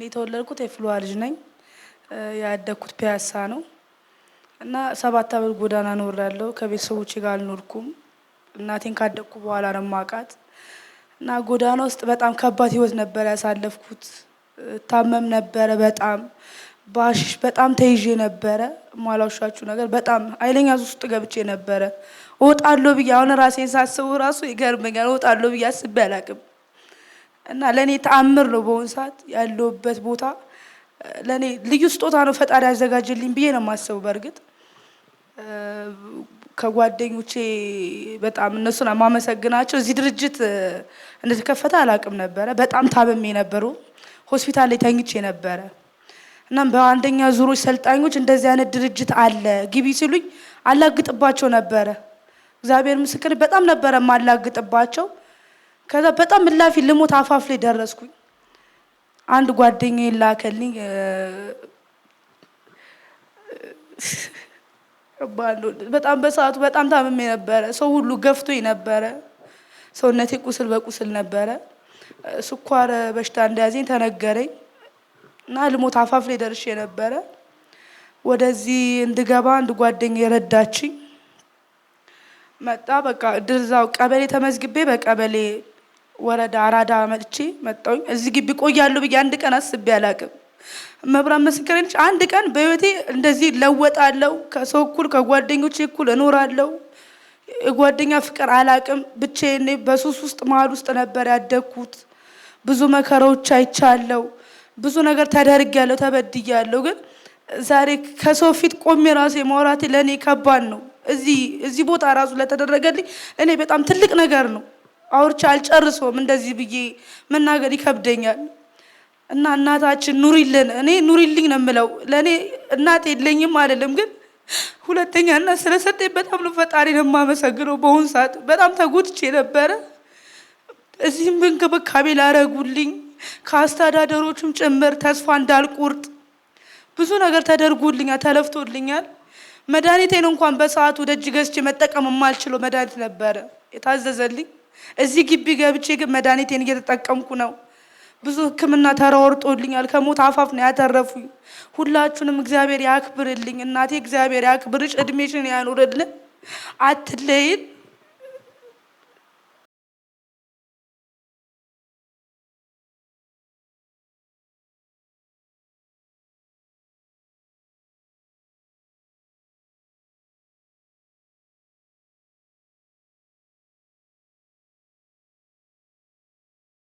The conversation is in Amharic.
የተወለድኩት የፍልውሃ ልጅ ነኝ። ያደግኩት ፒያሳ ነው እና 7 ዓመት ጎዳና ኖሬያለሁ። ከቤተሰቦቼ ጋር አልኖርኩም። እናቴን ካደግኩ በኋላ ነው የማውቃት እና ጎዳና ውስጥ በጣም ከባድ ህይወት ነበር ያሳለፍኩት። ታመም ነበረ በጣም ባሽሽ በጣም ተይዤ ነበረ። ማላውሻችሁ ነገር በጣም ኃይለኛ ውስጥ ገብቼ ነበረ። እወጣለሁ ብዬ አሁን ራሴን ሳስበው ራሱ ይገርመኛል። እወጣለሁ ብዬ አስቤ አላውቅም እና ለኔ ተአምር ነው በሆነ ሰዓት ያለሁበት ቦታ ለኔ ልዩ ስጦታ ነው ፈጣሪ ያዘጋጀልኝ ብዬ ነው የማስበው። በርግጥ ከጓደኞቼ በጣም እነሱን ማመሰግናቸው እዚህ ድርጅት እንደተከፈተ አላውቅም ነበረ። በጣም ታመሜ ነበሩ። ሆስፒታል ላይ ተኝቼ ነበረ እናም በአንደኛ ዙሮች ሰልጣኞች እንደዚህ አይነት ድርጅት አለ ግቢ ሲሉኝ አላግጥባቸው ነበረ። እግዚአብሔር ምስክር በጣም ነበረ ማላግጥባቸው። ከዛ በጣም ምላፊ ልሞት አፋፍ ላይ ደረስኩኝ። አንድ ጓደኛዬ ላከልኝ በጣም በሰዓቱ በጣም ታምሜ ነበረ። ሰው ሁሉ ገፍቶኝ ነበረ። ሰውነቴ ቁስል በቁስል ነበረ። ስኳር በሽታ እንደያዘኝ ተነገረኝ እና ልሞት አፋፍ ላይ ደርሼ ነበረ። ወደዚህ እንድገባ አንድ ጓደኛዬ ረዳችኝ። መጣ በቃ ድርዛው ቀበሌ ተመዝግቤ በቀበሌ ወረዳ አራዳ መጣሁኝ። እዚህ ግቢ ቆያለሁ ብዬ አንድ ቀን አስቤ አላውቅም። መብራት ምስክሬ ነች። አንድ ቀን በህይወቴ እንደዚህ ለወጣለሁ፣ ከሰው እኩል ከጓደኞቼ እኩል እኖራለሁ። የጓደኛ ፍቅር አላውቅም። ብቻዬን በሱስ ውስጥ መሀል ውስጥ ነበር ያደግኩት። ብዙ መከራዎች አይቻለሁ። ብዙ ነገር ተደርጌያለሁ፣ ተበድያለሁ። ግን ዛሬ ከሰው ፊት ቆሜ ራሴ ማውራቴ ለኔ ከባድ ነው። እዚህ ቦታ ራሱ ለተደረገልኝ እኔ በጣም ትልቅ ነገር ነው። አውርቼ አልጨርሰውም። እንደዚህ ብዬ መናገር ይከብደኛል። እና እናታችን ኑሪልን፣ እኔ ኑሪልኝ ነው የምለው። ለኔ እናት የለኝም አይደለም፣ ግን ሁለተኛ እናት ስለሰጠኝ በጣም ነው ፈጣሪን የማመሰግነው። በአሁኑ ሰዓት በጣም ተጎድቼ ነበረ። እዚህም እንክብካቤ ላረጉልኝ ከአስተዳደሮቹም ጭምር ተስፋ እንዳልቆርጥ ብዙ ነገር ተደርጎልኛል፣ ተለፍቶልኛል። መድኃኒቴን እንኳን በሰዓቱ ደጅ ገዝቼ መጠቀም የማልችለው መድኃኒት ነበረ የታዘዘልኝ። እዚህ ግቢ ገብቼ ግን መድኃኒቴን እየተጠቀምኩ ነው። ብዙ ሕክምና ተራወርጦልኛል። ከሞት አፋፍ ነው ያተረፉኝ። ሁላችሁንም እግዚአብሔር ያክብርልኝ። እናቴ እግዚአብሔር ያክብርሽ፣ እድሜሽን ያኑርልን፣ አትለይን።